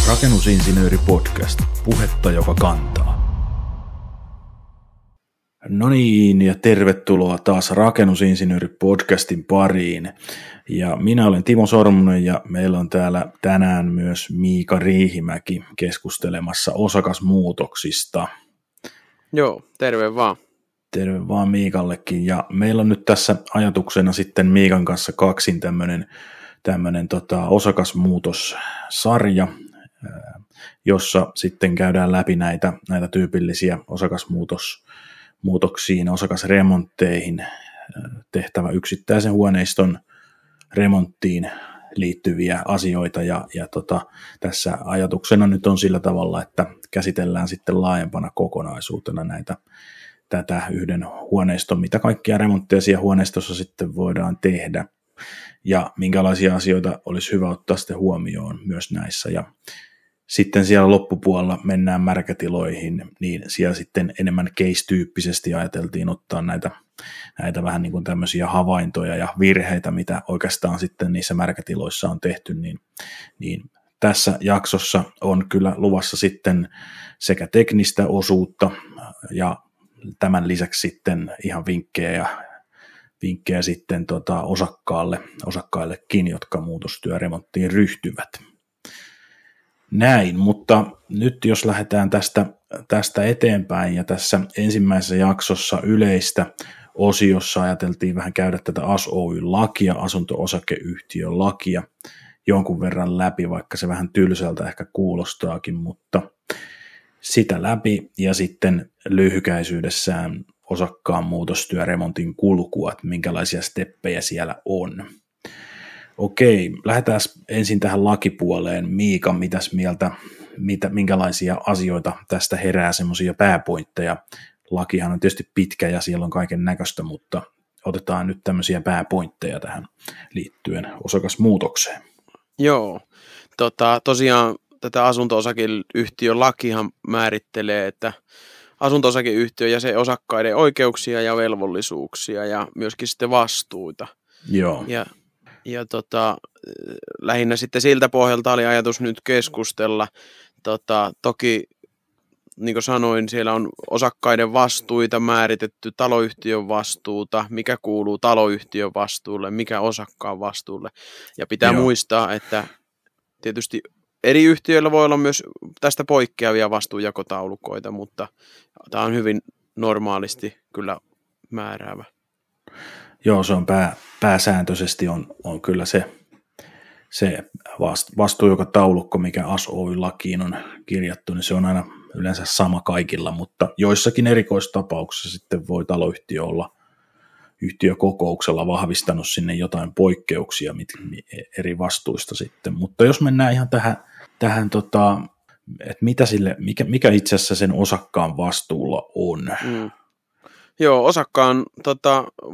Rakennusinsinööri podcast. Puhetta, joka kantaa. No niin, ja tervetuloa taas Rakennusinsinööri podcastin pariin. Ja minä olen Timo Sormunen ja meillä on täällä tänään myös Miika Riihimäki keskustelemassa osakasmuutoksista. Joo, terve vaan. Terve vaan Miikallekin. Ja meillä on nyt tässä ajatuksena sitten Miikan kanssa kaksin tämmöinen osakasmuutossarja, jossa sitten käydään läpi näitä tyypillisiä osakasmuutoksiin, osakasremontteihin tehtävä yksittäisen huoneiston remonttiin liittyviä asioita ja tässä ajatuksena nyt on sillä tavalla, että käsitellään sitten laajempana kokonaisuutena tätä yhden huoneiston, mitä kaikkia remontteja siellä huoneistossa sitten voidaan tehdä ja minkälaisia asioita olisi hyvä ottaa sitten huomioon myös näissä. Ja sitten siellä loppupuolella mennään märkätiloihin, niin siellä sitten enemmän case-tyyppisesti ajateltiin ottaa näitä vähän niin kuin tämmöisiä havaintoja ja virheitä, mitä oikeastaan sitten niissä märkätiloissa on tehty, niin tässä jaksossa on kyllä luvassa sitten sekä teknistä osuutta ja tämän lisäksi sitten ihan vinkkejä sitten osakkaillekin, jotka muutostyöremonttiin ryhtyvät. Näin, mutta nyt jos lähdetään tästä eteenpäin ja tässä ensimmäisessä jaksossa yleistä osiossa ajateltiin vähän käydä tätä AS-Oy-lakia, asunto-osakeyhtiölakia jonkun verran läpi, vaikka se vähän tylsältä ehkä kuulostaakin, mutta sitä läpi ja sitten lyhykäisyydessään osakkaan muutostyöremontin kulkua, että minkälaisia steppejä siellä on. Okei, lähdetään ensin tähän lakipuoleen. Miika, mitäs mieltä, minkälaisia asioita tästä herää, semmoisia pääpointteja? Lakihan on tietysti pitkä ja siellä on kaiken näköistä, mutta otetaan nyt tämmöisiä pääpointteja tähän liittyen osakasmuutokseen. Joo, tosiaan tätä asunto-osakeyhtiön lakihan määrittelee, että asunto-osakeyhtiö ja se osakkaiden oikeuksia ja velvollisuuksia ja myöskin sitten vastuuta. Joo. Ja lähinnä sitten siltä pohjalta oli ajatus nyt keskustella. Toki, niin kuin sanoin, siellä on osakkaiden vastuita määritetty, taloyhtiön vastuuta, mikä kuuluu taloyhtiön vastuulle, mikä osakkaan vastuulle. Ja pitää muistaa, että tietysti eri yhtiöillä voi olla myös tästä poikkeavia vastuunjakotaulukoita, mutta tämä on hyvin normaalisti kyllä määräävä. Joo, se on pääsääntöisesti on kyllä se vastuunjakotaulukko, mikä AS-Oy-lakiin on kirjattu, niin se on aina yleensä sama kaikilla, mutta joissakin erikoistapauksissa sitten voi taloyhtiö olla yhtiökokouksella vahvistanut sinne jotain poikkeuksia eri vastuista sitten, mutta jos mennään ihan tähän että mikä itse asiassa sen osakkaan vastuulla on. Joo, osakkaan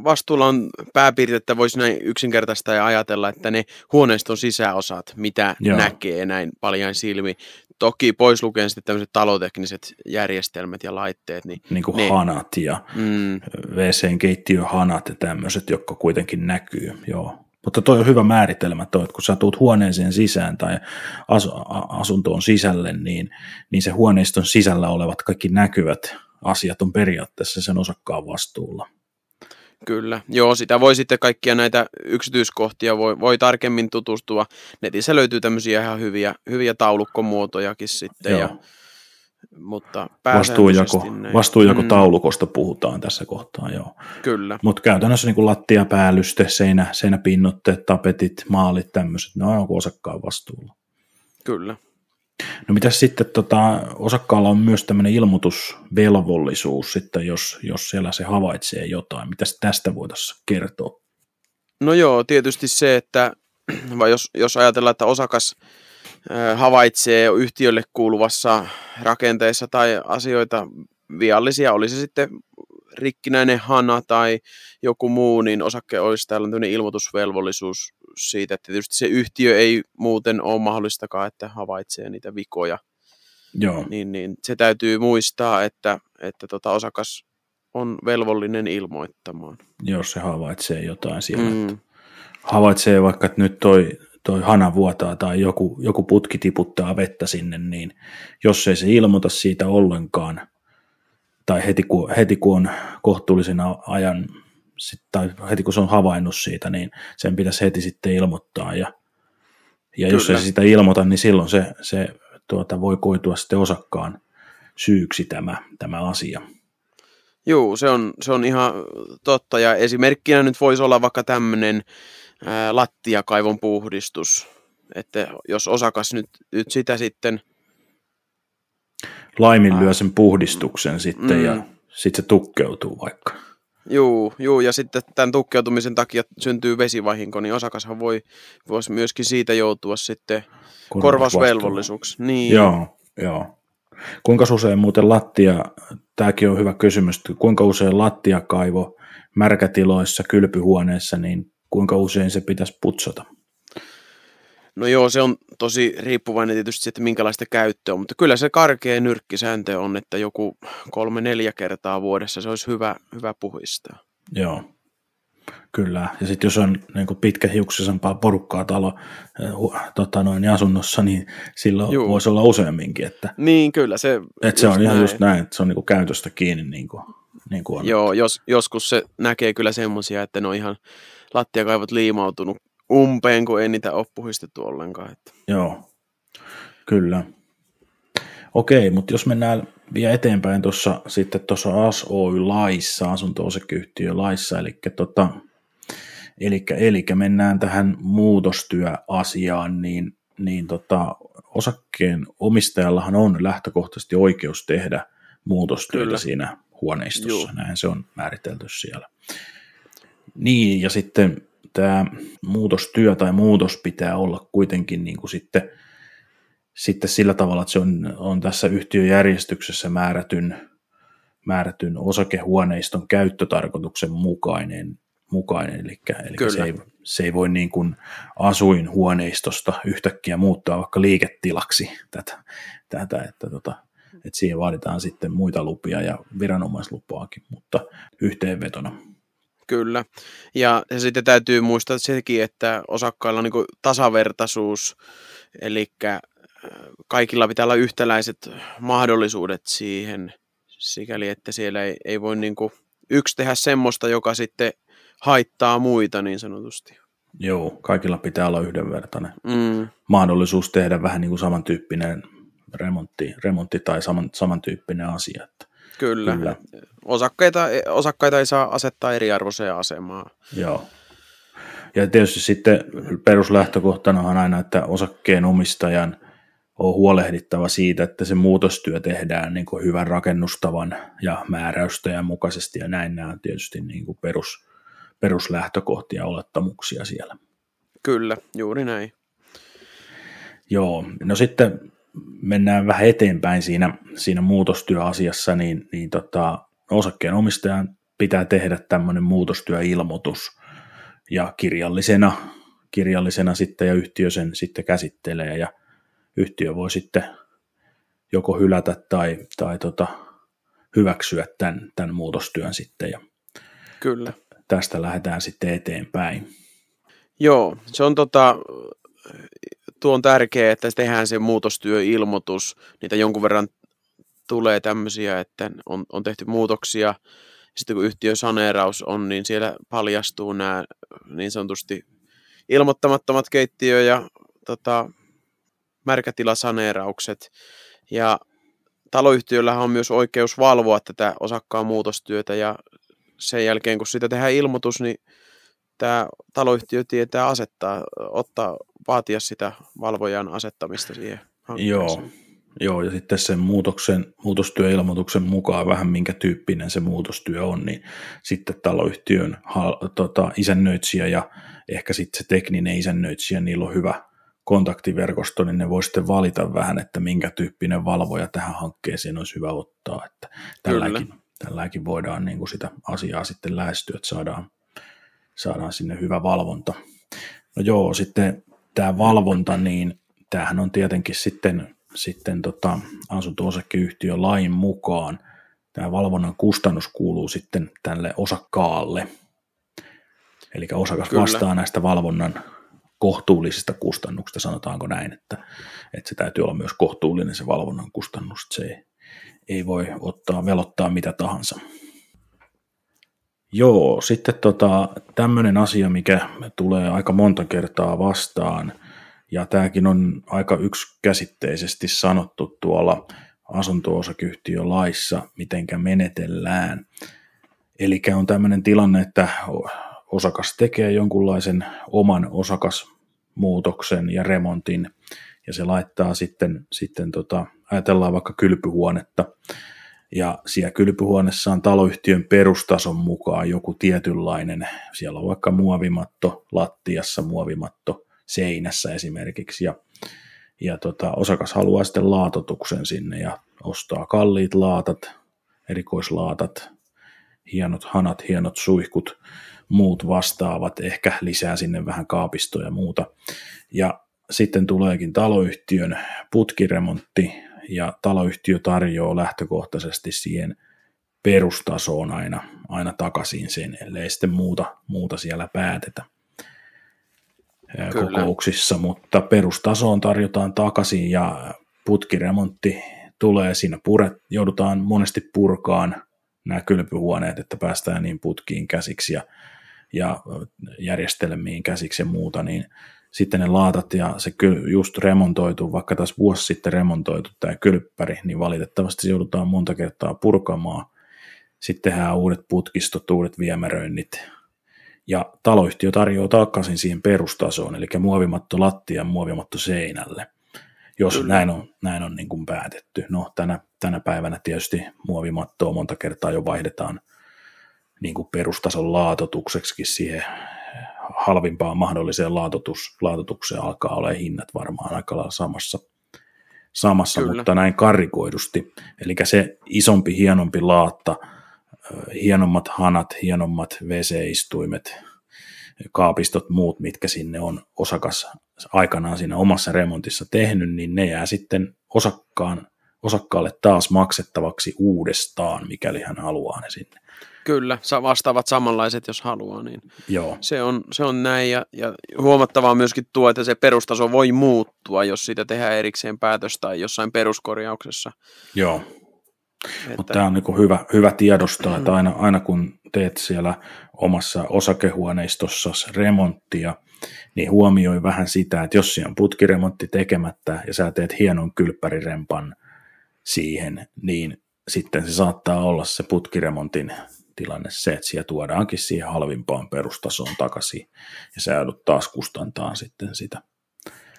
vastuulla on pääpiirteettä, voisi näin yksinkertaista ja ajatella, että ne huoneiston sisäosat, mitä näkee näin paljain silmi. Toki pois lukien sitten tämmöiset talotekniset järjestelmät ja laitteet. Niin kuin hanat ja WC-keittiöhanat ja tämmöiset, jotka kuitenkin näkyy, joo. Mutta toi on hyvä määritelmä toi, että kun sä tuut huoneeseen sisään tai asuntoon sisälle, niin se huoneiston sisällä olevat kaikki näkyvät asiat on periaatteessa sen osakkaan vastuulla. Kyllä, joo, sitä voi sitten kaikkia näitä yksityiskohtia voi tarkemmin tutustua. Netissä löytyy tämmöisiä ihan hyviä taulukkomuotojakin sitten. Mutta vastuunjakotaulukosta puhutaan tässä kohtaa, joo. Kyllä. Mutta käytännössä niin kuin lattiapäälyste, seinäpinnotteet, tapetit, maalit, tämmöiset, ne on osakkaan vastuulla. Kyllä. No mitäs sitten osakkaalla on myös tämmöinen ilmoitusvelvollisuus sitten, jos siellä se havaitsee jotain. Mitäs tästä voitaisiin kertoa? No joo, tietysti se, että jos ajatellaan, että osakas havaitsee yhtiölle kuuluvassa rakenteessa tai asioita viallisia, oli se sitten rikkinäinen hana tai joku muu, niin osakkeen olisi tällainen ilmoitusvelvollisuus siitä, että tietysti se yhtiö ei muuten ole mahdollistakaan, että havaitsee niitä vikoja. Joo. Niin se täytyy muistaa, että osakas on velvollinen ilmoittamaan. Jos se havaitsee jotain siellä. Havaitsee vaikka, että nyt toi hana vuotaa tai joku putki tiputtaa vettä sinne, niin jos ei se ilmoita siitä ollenkaan, tai heti kun on kohtuullisen ajan, tai heti kun se on havainnut siitä, niin sen pitäisi heti sitten ilmoittaa, ja jos ei se sitä ilmoita, niin silloin se voi koitua sitten osakkaan syyksi tämä asia. Joo, se on ihan totta, ja esimerkkinä nyt voisi olla vaikka tämmöinen lattiakaivon puhdistus, että jos osakas nyt sitä sitten laiminlyö sen puhdistuksen sitten, ja sitten se tukkeutuu vaikka. Joo, ja sitten tämän tukkeutumisen takia syntyy vesivahinko, niin osakashan voisi myöskin siitä joutua sitten korvausvelvollisuuksi. Niin. Joo. Kuinka usein muuten tämäkin on hyvä kysymys, että kuinka usein lattiakaivo märkätiloissa, kylpyhuoneessa, niin kuinka usein se pitäisi putsata? No joo, se on tosi riippuvainen tietysti siitä, minkälaista käyttöä, mutta kyllä se karkea nyrkkisääntö on, että joku 3-4 kertaa vuodessa se olisi hyvä puhistaa. Joo, kyllä. Ja sitten jos on niin pitkähiuksisempaa porukkaa asunnossa, niin silloin voisi olla useamminkin. Että, niin, kyllä. se on ihan just näin, että se on niin käytöstä kiinni. Niin kuin on. Joo, joskus se näkee kyllä semmoisia, että ne on ihan lattiakaivot liimautunut umpeen, kun ei niitä ole puhistettu ollenkaan. Että. Joo, kyllä. Okei, mutta jos mennään vielä eteenpäin tuossa AS-Oy-laissa, asunto-osakeyhtiölaissa, eli mennään tähän muutostyöasiaan, niin osakkeen omistajallahan on lähtökohtaisesti oikeus tehdä muutostyötä kyllä siinä huoneistossa. Joo. Näin se on määritelty siellä. Niin, ja sitten tämä muutostyö tai muutos pitää olla kuitenkin niin kuin sitten sillä tavalla, että se on tässä yhtiöjärjestyksessä määrätyn osakehuoneiston käyttötarkoituksen mukainen eli se ei voi niin kuin asuinhuoneistosta yhtäkkiä muuttaa vaikka liiketilaksi tätä että siihen vaaditaan sitten muita lupia ja viranomaislupaakin, mutta yhteenvetona. Kyllä, ja sitten täytyy muistaa sekin, että osakkailla on niin kuin tasavertaisuus, eli kaikilla pitää olla yhtäläiset mahdollisuudet siihen, sikäli että siellä ei voi niin kuin yksi tehdä semmoista, joka sitten haittaa muita niin sanotusti. Joo, kaikilla pitää olla yhdenvertainen mahdollisuus tehdä vähän niin kuin samantyyppinen remontti tai samantyyppinen asia. Kyllä. Osakkaita ei saa asettaa eriarvoiseen asemaan. Joo. Ja tietysti sitten peruslähtökohtana on aina, että osakkeen omistajan on huolehdittava siitä, että se muutostyö tehdään niin kuin hyvän rakennustavan ja määräystojen mukaisesti, ja näin nämä on tietysti niin kuin peruslähtökohtia ja olettamuksia siellä. Kyllä, juuri näin. Joo, no sitten mennään vähän eteenpäin siinä muutostyöasiassa, niin osakkeen omistajan pitää tehdä tämmöinen muutostyöilmoitus, ja kirjallisena sitten, ja yhtiö sen sitten käsittelee, ja yhtiö voi sitten joko hylätä tai hyväksyä tämän muutostyön sitten, ja kyllä. Tästä lähdetään sitten eteenpäin. Joo, se on tuo on tärkeää, että tehdään se muutostyöilmoitus. Niitä jonkun verran tulee tämmöisiä, että on tehty muutoksia. Sitten kun yhtiösaneeraus on, niin siellä paljastuu nämä niin sanotusti ilmoittamattomat keittiö- ja märkätilasaneeraukset. Ja taloyhtiöllähän on myös oikeus valvoa tätä osakkaan muutostyötä, ja sen jälkeen kun siitä tehdään ilmoitus, niin tämä taloyhtiö tietää vaatia sitä valvojan asettamista siihen hankkeeseen. Joo, ja sitten sen muutostyöilmoituksen mukaan vähän minkä tyyppinen se muutostyö on, niin sitten taloyhtiön isännöitsijä ja ehkä sitten se tekninen isännöitsijä, niillä on hyvä kontaktiverkosto, niin ne voi sitten valita vähän, että minkä tyyppinen valvoja tähän hankkeeseen olisi hyvä ottaa, että tälläkin voidaan niin kuin sitä asiaa sitten lähestyä, että saadaan sinne hyvä valvonta. No joo, sitten tämä valvonta, niin tämähän on tietenkin sitten asunto-osakeyhtiön lain mukaan. Tämä valvonnan kustannus kuuluu sitten tälle osakkaalle. Eli osakas vastaa näistä kohtuullisista kustannuksista, sanotaanko näin, että se täytyy olla myös kohtuullinen se valvonnan kustannus, se ei voi velottaa mitä tahansa. Joo, sitten tämmöinen asia, mikä tulee aika monta kertaa vastaan, ja tämäkin on aika yksikäsitteisesti sanottu tuolla asunto-osakeyhtiölaissa, mitenkä menetellään. Eli on tämmöinen tilanne, että osakas tekee jonkunlaisen oman osakasmuutoksen ja remontin, ja se laittaa sitten ajatellaan vaikka kylpyhuonetta, ja siellä kylpyhuoneessa on taloyhtiön perustason mukaan joku tietynlainen, siellä on vaikka muovimatto lattiassa, muovimatto seinässä esimerkiksi, ja osakas haluaa sitten laatotuksen sinne ja ostaa kalliit laatat, erikoislaatat, hienot hanat, hienot suihkut, muut vastaavat, ehkä lisää sinne vähän kaapistoja ja muuta. Ja sitten tuleekin taloyhtiön putkiremontti, ja taloyhtiö tarjoaa lähtökohtaisesti siihen perustasoon aina takaisin sen, ellei sitten muuta siellä päätetä kokouksissa, mutta perustasoon tarjotaan takaisin, ja putkiremontti tulee siinä, joudutaan monesti purkaan nämä kylpyhuoneet, että päästään niin putkiin käsiksi ja järjestelmiin käsiksi ja muuta, niin sitten ne laatat ja se just remontoitu, vaikka taas vuosi sitten remontoitu tämä kylppäri, niin valitettavasti se joudutaan monta kertaa purkamaan. Sitten tehdään uudet putkistot, uudet viemäröinnit. Ja taloyhtiö tarjoaa takaisin siihen perustasoon, eli muovimatto lattian, muovimatto seinälle, jos näin on niin kuin päätetty. No tänä päivänä tietysti muovimattoa monta kertaa jo vaihdetaan niin kuin perustason laatotukseksi siihen halvimpaan mahdolliseen laatotukseen alkaa olla hinnat varmaan aika lailla samassa mutta näin karrikoidusti. Eli se isompi, hienompi laatta, hienommat hanat, hienommat WC-istuimet, kaapistot, muut, mitkä sinne on osakas aikanaan siinä omassa remontissa tehnyt, niin ne jää sitten osakkaalle taas maksettavaksi uudestaan, mikäli hän haluaa ne sinne. Kyllä, vastaavat samanlaiset, jos haluaa, niin joo. Se on näin, ja huomattavaa myöskin tuo, että se perustaso voi muuttua, jos siitä tehdään erikseen päätös tai jossain peruskorjauksessa. Joo, mutta tämä on niin hyvä tiedostaa, että aina kun teet siellä omassa osakehuoneistossa remonttia, niin huomioi vähän sitä, että jos siellä on putkiremontti tekemättä ja sä teet hienon kylppärirempan siihen, niin sitten se saattaa olla se putkiremontin tilanne se, että siellä tuodaankin siihen halvimpaan perustasoon takaisin ja sä joudut taas kustantaa sitten sitä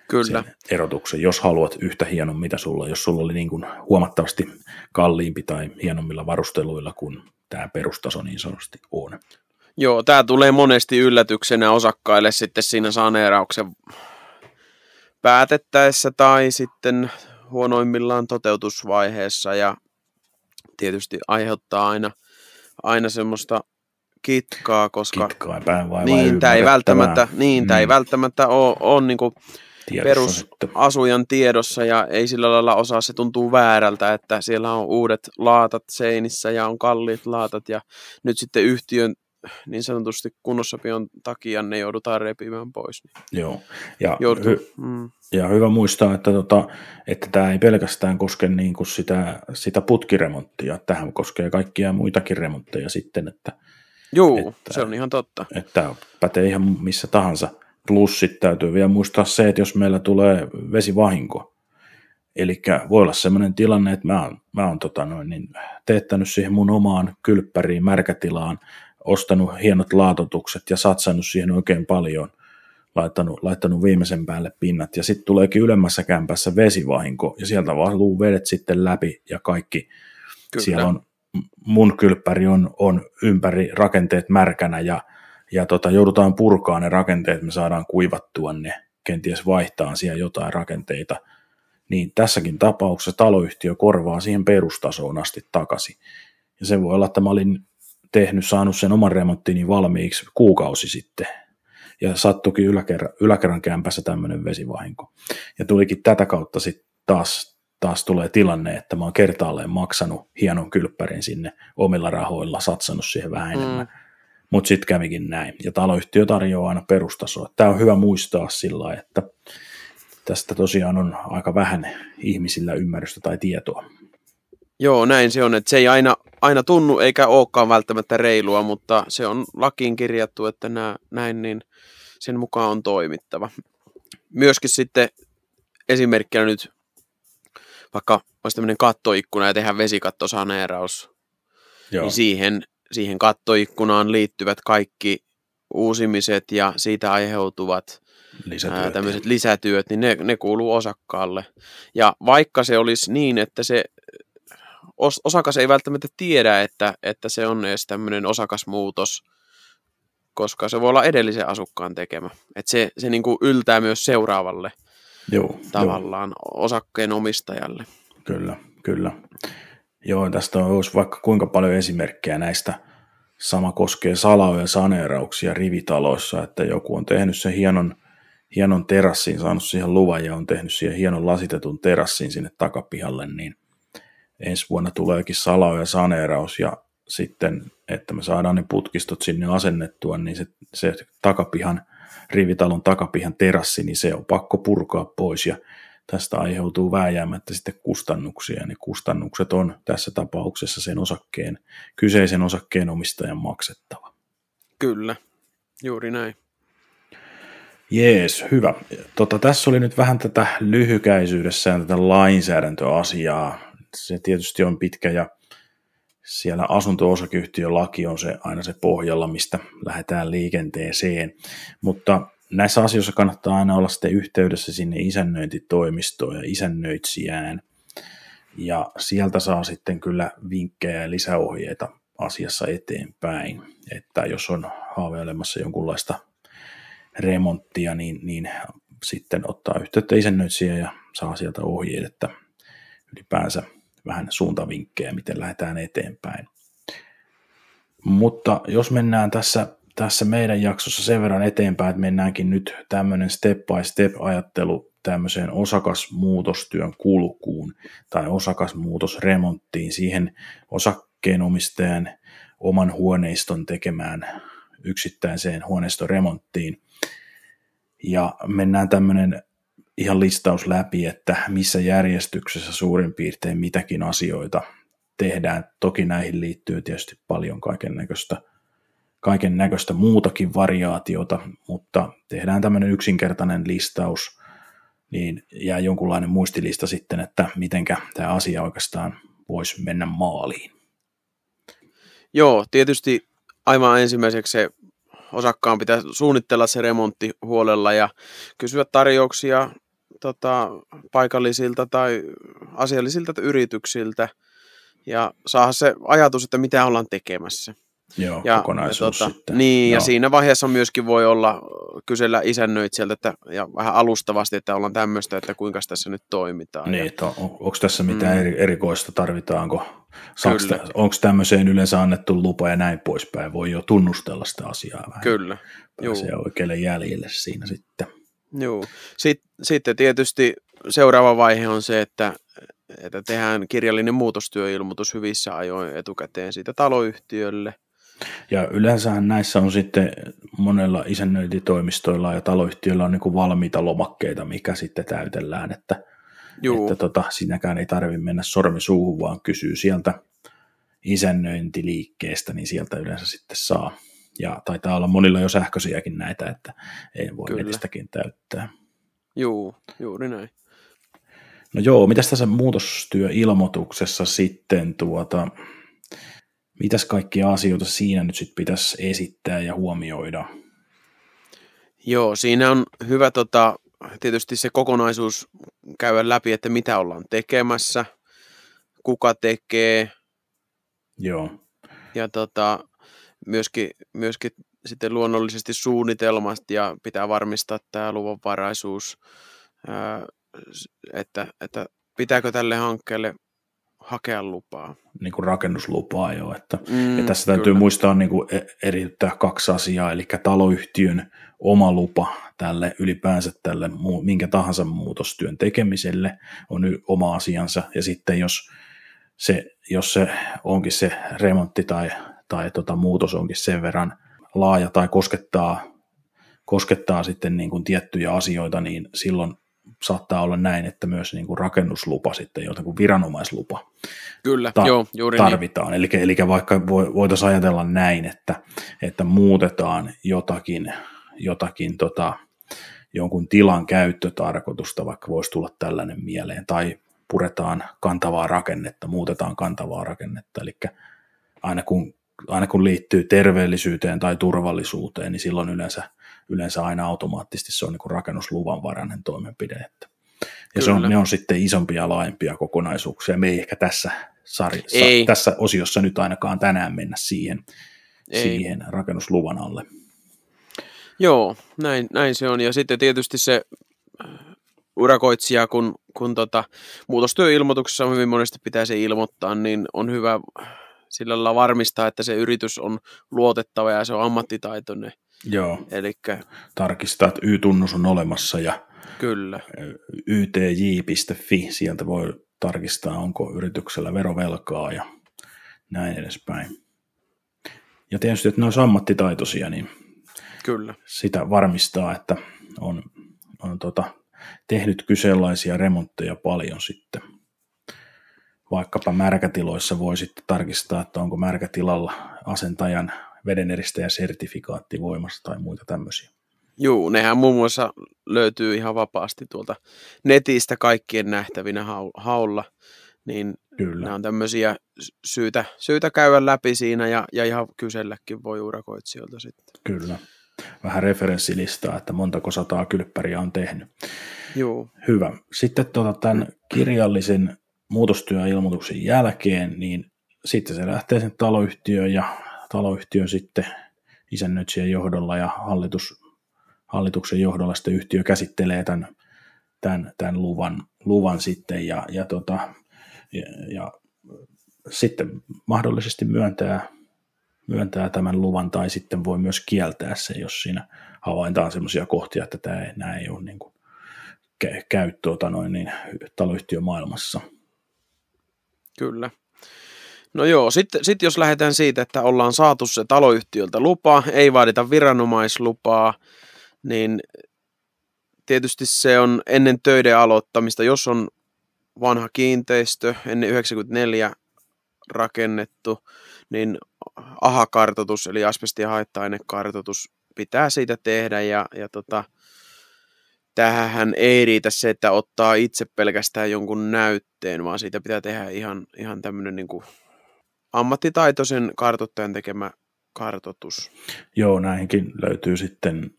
Kyllä. sen erotuksen, jos haluat yhtä hienon mitä sulla, jos sulla oli niin kuin huomattavasti kalliimpi tai hienommilla varusteluilla kuin tämä perustaso niin sanotusti on. Joo, tämä tulee monesti yllätyksenä osakkaille sitten siinä saneerauksen päätettäessä tai sitten huonoimmillaan toteutusvaiheessa, ja tietysti aiheuttaa aina semmoista kitkaa, koska tämä ei välttämättä ole niinku perusasujan tiedossa, ja ei sillä lailla osaa, se tuntuu väärältä, että siellä on uudet laatat seinissä ja on kalliit laatat, ja nyt sitten yhtiön niin sanotusti kunnossapion takia ne joudutaan repimään pois. Joo, ja hyvä muistaa, että tämä ei pelkästään koske niin kuin sitä putkiremonttia, tähän koskee kaikkia muitakin remontteja sitten. Että se on ihan totta. Että pätee ihan missä tahansa. Plus sitten täytyy vielä muistaa se, että jos meillä tulee vesivahinko, eli voi olla sellainen tilanne, että mä oon teettänyt siihen mun omaan kylppäriin, märkätilaan, ostanut hienot laatotukset ja satsannut siihen oikein paljon, laittanut viimeisen päälle pinnat, ja sitten tuleekin ylemmässä kämpässä vesivahinko, ja sieltä valuu vedet sitten läpi, ja kaikki. Kyllä. Siellä on, mun kylppäri on ympäri rakenteet märkänä, ja joudutaan purkaa ne rakenteet, me saadaan kuivattua ne, kenties vaihtaa siellä jotain rakenteita, niin tässäkin tapauksessa taloyhtiö korvaa siihen perustasoon asti takaisin. Ja se voi olla, että mä olin saanut sen oman remonttini valmiiksi kuukausi sitten, ja sattuikin yläkerran kämpässä tämmöinen vesivahinko. Ja tulikin tätä kautta sitten taas tulee tilanne, että mä oon kertaalleen maksanut hienon kylppärin sinne omilla rahoilla, satsannut siihen vähän enemmän Mutta sitten kävikin näin. Ja taloyhtiö tarjoaa aina perustasoa. Tämä on hyvä muistaa sillä lailla, että tästä tosiaan on aika vähän ihmisillä ymmärrystä tai tietoa. Joo, näin se on, että se ei aina tunnu eikä olekaan välttämättä reilua, mutta se on lakiin kirjattu, että näin, niin sen mukaan on toimittava. Myöskin sitten esimerkkinä nyt, vaikka olisi tämmöinen kattoikkuna ja tehdään vesikattosaneeraus, Joo. niin siihen kattoikkunaan liittyvät kaikki uusimiset ja siitä aiheutuvat tämmöiset lisätyöt, niin ne kuuluu osakkaalle. Ja vaikka se olisi niin, että se osakas ei välttämättä tiedä, että se on edes tämmöinen osakasmuutos, koska se voi olla edellisen asukkaan tekemä. Että se niin kuin yltää myös seuraavalle tavallaan osakkeen omistajalle. Kyllä. Joo, tästä olisi vaikka kuinka paljon esimerkkejä näistä. Sama koskee salaojen saneerauksia rivitaloissa, että joku on tehnyt sen hienon terassin, saanut siihen luvan ja on tehnyt siihen hienon lasitetun terassin sinne takapihalle, niin ensi vuonna tuleekin salaojen saneeraus ja sitten, että me saadaan ne putkistot sinne asennettua, niin se rivitalon takapihan terassi, niin se on pakko purkaa pois ja tästä aiheutuu vääjäämättä sitten kustannuksia, ja ne kustannukset on tässä tapauksessa sen kyseisen osakkeen omistajan maksettava. Kyllä, juuri näin. Jees, hyvä. Tässä oli nyt vähän tätä lyhykäisyydessään tätä lainsäädäntöasiaa. Se tietysti on pitkä ja siellä asunto-osakeyhtiölaki on aina se pohjalla, mistä lähdetään liikenteeseen, mutta näissä asioissa kannattaa aina olla sitten yhteydessä sinne isännöintitoimistoon ja isännöitsijään, ja sieltä saa sitten kyllä vinkkejä ja lisäohjeita asiassa eteenpäin, että jos on haaveilemassa jonkunlaista remonttia, niin sitten ottaa yhteyttä isännöitsijään ja saa sieltä ohjeet, että ylipäänsä vähän suuntavinkkejä, miten lähdetään eteenpäin. Mutta jos mennään tässä meidän jaksossa sen verran eteenpäin, että mennäänkin nyt tämmöinen step by step ajattelu tämmöiseen osakasmuutostyön kulkuun tai osakasmuutosremonttiin, siihen osakkeenomistajan oman huoneiston tekemään yksittäiseen huoneistoremonttiin. Ja mennään tämmöinen ihan listaus läpi, että missä järjestyksessä suurin piirtein mitäkin asioita tehdään. Toki näihin liittyy tietysti paljon kaiken näköistä muutakin variaatiota, mutta tehdään tämmöinen yksinkertainen listaus, niin jää jonkunlainen muistilista sitten, että mitenkä tämä asia oikeastaan voisi mennä maaliin. Joo, tietysti aivan ensimmäiseksi se osakkaan pitää suunnitella se remontti huolella ja kysyä tarjouksia paikallisilta tai asiallisilta yrityksiltä ja saada se ajatus, että mitä ollaan tekemässä. Joo, ja, kokonaisuus sitten. Niin, ja siinä vaiheessa myöskin voi olla kysellä isännöitsijältä ja vähän alustavasti, että ollaan tämmöistä, että kuinka tässä nyt toimitaan. Niin, onko tässä mitään erikoista, tarvitaanko, onko tämmöiseen yleensä annettu lupa ja näin poispäin, voi jo tunnustella sitä asiaa vähän. Kyllä. Pääsee oikealle jäljelle siinä sitten. Joo. Sitten tietysti seuraava vaihe on se, että tehdään kirjallinen muutostyöilmoitus hyvissä ajoin etukäteen siitä taloyhtiölle. Ja yleensähän näissä on sitten monella isännöintitoimistoilla ja taloyhtiöillä on niin kuin valmiita lomakkeita, mikä sitten täytellään, että siinäkään ei tarvitse mennä sormi suuhun, vaan kysyy sieltä isännöintiliikkeestä, niin sieltä yleensä sitten saa. Ja taitaa olla monilla jo sähköisiäkin näitä, että ei voi netistäkin täyttää. Joo, juuri näin. No joo, mitäs tässä muutostyöilmoituksessa sitten mitäs kaikkia asioita siinä nyt sitten pitäisi esittää ja huomioida? Joo, siinä on hyvä tietysti se kokonaisuus käydä läpi, että mitä ollaan tekemässä, kuka tekee. Joo. Ja myöskin sitten luonnollisesti suunnitelmat ja pitää varmistaa tämä luvanvaraisuus, että pitääkö tälle hankkeelle hakea lupaa. Niin kuin rakennuslupaa jo. Ja tässä täytyy muistaa niin kuin eriyttää kaksi asiaa, eli taloyhtiön oma lupa ylipäänsä tälle minkä tahansa muutostyön tekemiselle on oma asiansa, ja sitten jos se onkin se remontti tai muutos onkin sen verran laaja tai koskettaa sitten niin kuin tiettyjä asioita, niin silloin saattaa olla näin, että myös niin kuin rakennuslupa sitten, joku viranomaislupa Kyllä, joo, juuri tarvitaan. Niin. Eli vaikka voitaisiin ajatella näin, että muutetaan jotakin jonkun tilan käyttötarkoitusta, vaikka voisi tulla tällainen mieleen, tai puretaan kantavaa rakennetta, muutetaan kantavaa rakennetta, eli aina kun liittyy terveellisyyteen tai turvallisuuteen, niin silloin yleensä aina automaattisesti se on niin kuin rakennusluvan varainen toimenpide. Ja ne on sitten isompia ja laajempia kokonaisuuksia. Me ei ehkä tässä osiossa nyt ainakaan tänään mennä siihen rakennusluvan alle. Joo, näin se on. Ja sitten tietysti se urakoitsija, kun muutostyöilmoituksessa hyvin monesti pitää se ilmoittaa, niin on hyvä sillä lailla varmistaa, että se yritys on luotettava ja se on ammattitaitoinen. Joo, elikkä tarkistaa, että Y-tunnus on olemassa ja kyllä. ytj.fi, sieltä voi tarkistaa, onko yrityksellä verovelkaa ja näin edespäin. Ja tietysti, että ne on ammattitaitoisia, niin kyllä. Sitä varmistaa, että on tehnyt kyseenlaisia remontteja paljon sitten. Vaikkapa märkätiloissa voi sitten tarkistaa, että onko märkätilalla asentajan vedeneristäjäsertifikaatti voimassa tai muita tämmöisiä. Joo, nehän muun muassa löytyy ihan vapaasti tuolta netistä kaikkien nähtävinä haulla, niin Kyllä. nämä on tämmöisiä syytä käydä läpi siinä ja ihan kyselläkin voi urakoitsijoilta sitten. Kyllä. Vähän referenssilistaa, että montako sataa kylppäriä on tehnyt. Joo. Hyvä. Sitten tämän kirjallisen muutostyöilmoituksen jälkeen, niin sitten se lähtee sen taloyhtiöön ja taloyhtiön sitten isännöitsijän johdolla ja hallituksen johdolla sitten yhtiö käsittelee tämän luvan sitten ja sitten mahdollisesti myöntää tämän luvan tai sitten voi myös kieltää se, jos siinä havaitaan sellaisia kohtia, että nämä ei ole niin kuin käy taloyhtiön maailmassa. Kyllä. No joo, sitten jos lähdetään siitä, että ollaan saatu se taloyhtiöltä lupa, ei vaadita viranomaislupaa, niin tietysti se on ennen töiden aloittamista, jos on vanha kiinteistö, ennen 1994 rakennettu, niin AHA-kartoitus, eli asbesti- ja haitta-ainekartoitus, pitää siitä tehdä, ja tähän ei riitä se, että ottaa itse pelkästään jonkun näytteen, vaan siitä pitää tehdä ihan tämmöinen niin kuin ammattitaitoisen kartoittajan tekemä kartoitus. Joo, näihinkin löytyy sitten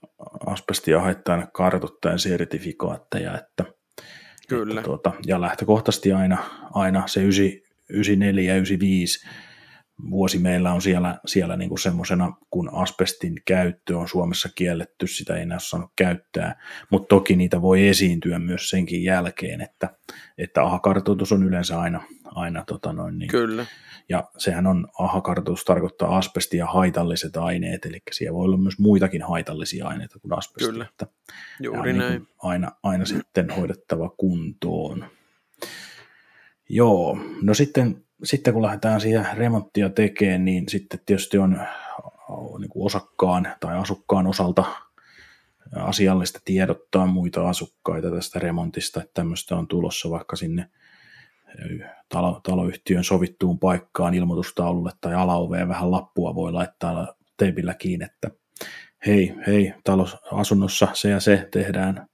asbesti- ja haitta-ainekartoittajan sertifikaatteja, Kyllä. Ja lähtökohtaisesti aina se 94 ja 95 vuosi meillä on siellä niin kuin semmoisena, kun asbestin käyttö on Suomessa kielletty, sitä ei enää saanut käyttää, mutta toki niitä voi esiintyä myös senkin jälkeen, että AHA-kartoitus on yleensä aina Kyllä. Ja sehän on, AHA-kartoitus tarkoittaa asbesti ja haitalliset aineet, eli siellä voi olla myös muitakin haitallisia aineita kuin asbesti. Kyllä, juuri näin. Niin aina sitten hoidettava kuntoon. Joo, no sitten kun lähdetään siihen remonttia tekemään, niin sitten tietysti on niin kuin osakkaan tai asukkaan osalta asiallista tiedottaa muita asukkaita tästä remontista, että tämmöistä on tulossa vaikka sinne taloyhtiön sovittuun paikkaan ilmoitustaululle tai alaoveen vähän lappua voi laittaa teipillä kiinni, että hei, asunnossa se ja se tehdään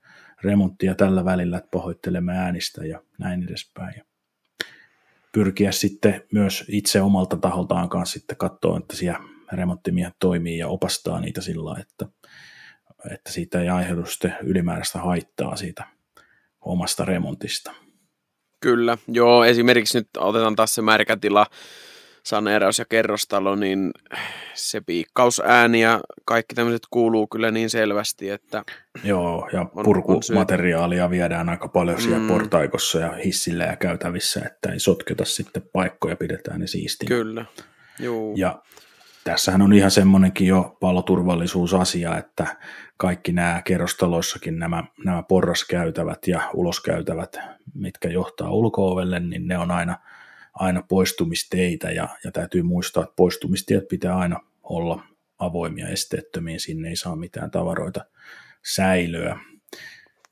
remonttia tällä välillä, että pahoittelemme äänistä ja näin edespäin. Pyrkiä sitten myös itse omalta taholtaan kanssa sitten katsoa, että siellä remonttimiehet toimii ja opastaa niitä sillä lailla, että siitä ei aiheudu sitten ylimääräistä haittaa siitä omasta remontista. Kyllä, joo, esimerkiksi nyt otetaan taas se märkätila, saneeraus ja kerrostalo, niin se piikkausääni ja kaikki tämmöiset kuuluu kyllä niin selvästi, että joo, ja purkumateriaalia viedään aika paljon siellä portaikossa ja hissillä ja käytävissä, että ei sotketa sitten paikkoja, pidetään ne siistinä. Kyllä, joo. Ja tässähän on ihan semmoinenkin jo paloturvallisuusasia, että kaikki nämä kerrostaloissakin nämä porraskäytävät ja uloskäytävät, mitkä johtaa ulko-ovelle, niin ne on aina poistumisteitä ja täytyy muistaa, että poistumistiet pitää aina olla avoimia esteettömiin, sinne ei saa mitään tavaroita säilöä.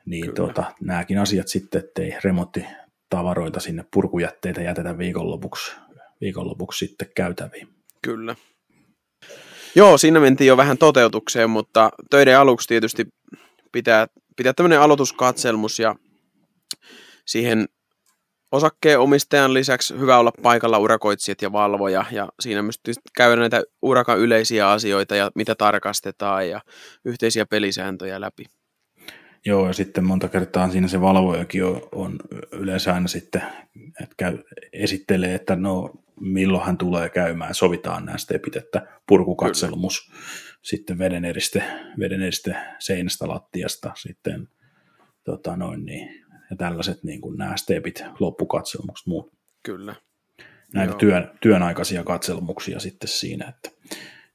Niin nämäkin asiat sitten, ettei remonttitavaroita sinne purkujätteitä jätetä viikonlopuksi sitten käytäviin. Kyllä. Joo, siinä mentiin jo vähän toteutukseen, mutta töiden aluksi tietysti pitää tämmöinen aloituskatselmus ja siihen osakkeenomistajan lisäksi hyvä olla paikalla urakoitsijat ja valvoja ja siinä myös käydä näitä urakan yleisiä asioita ja mitä tarkastetaan ja yhteisiä pelisääntöjä läpi. Joo, ja sitten monta kertaa siinä se valvojakin on yleensä aina sitten, että esittelee, että no milloin hän tulee käymään, sovitaan nämä stepit, että purkukatselmus, sitten vedeneriste seinästä, lattiasta, sitten ja tällaiset niin kuin nämä stepit, loppukatselmukset, muut. Kyllä. Näitä työnaikaisia katselmuksia sitten siinä,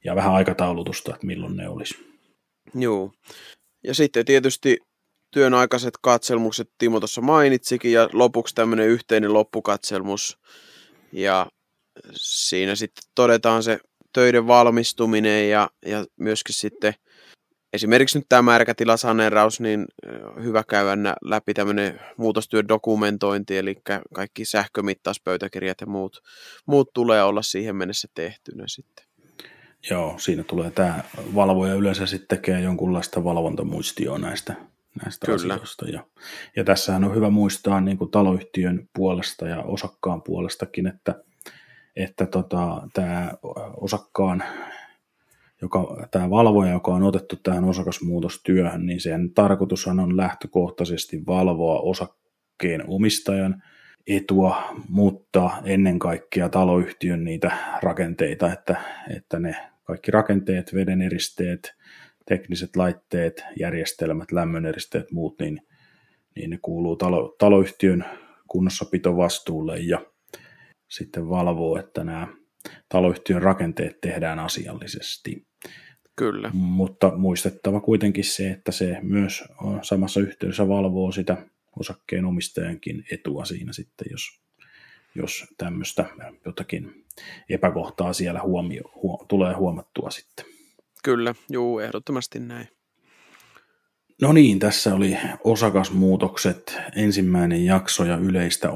ja vähän aikataulutusta, että milloin ne olisi. Joo, ja sitten tietysti työnaikaiset katselmukset Timo tuossa mainitsikin, ja lopuksi tämmöinen yhteinen loppukatselmus, ja siinä sitten todetaan se töiden valmistuminen, ja myöskin sitten esimerkiksi nyt tämä märkätilasaneeraus, niin hyvä käydä läpi tämmöinen muutostyön dokumentointi, eli kaikki sähkömittauspöytäkirjat ja muut tulee olla siihen mennessä tehtynä sitten. Joo, siinä tulee tämä valvoja yleensä sitten tekee jonkunlaista valvontamuistioa näistä asioista. Ja tässähän on hyvä muistaa niin kuin taloyhtiön puolesta ja osakkaan puolestakin, että tämä osakkaan, tämä valvoja, joka on otettu tähän osakasmuutostyöhön, niin sen tarkoitushan on lähtökohtaisesti valvoa osakkeen omistajan etua, mutta ennen kaikkea taloyhtiön niitä rakenteita, että ne kaikki rakenteet, vedeneristeet, tekniset laitteet, järjestelmät, lämmöneristeet, muut, niin ne kuuluu taloyhtiön kunnossapitovastuulle ja sitten valvoo, että nämä taloyhtiön rakenteet tehdään asiallisesti. Kyllä. Mutta muistettava kuitenkin se, että se myös samassa yhteydessä valvoo sitä osakkeenomistajankin etua siinä sitten, jos tämmöistä jotakin epäkohtaa siellä tulee huomattua sitten. Kyllä, juu, ehdottomasti näin. No niin, tässä oli osakasmuutokset, ensimmäinen jakso ja yleistä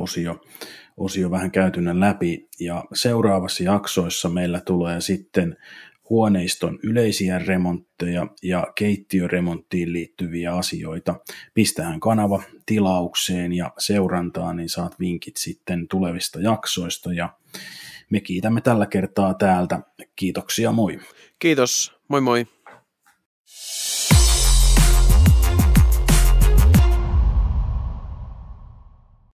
osio vähän käytynä läpi, ja seuraavassa jaksoissa meillä tulee sitten huoneiston yleisiä remontteja ja keittiöremonttiin liittyviä asioita. Pistähän kanava tilaukseen ja seurantaan, niin saat vinkit sitten tulevista jaksoista, ja me kiitämme tällä kertaa täältä. Kiitoksia, moi! Kiitos, moi moi!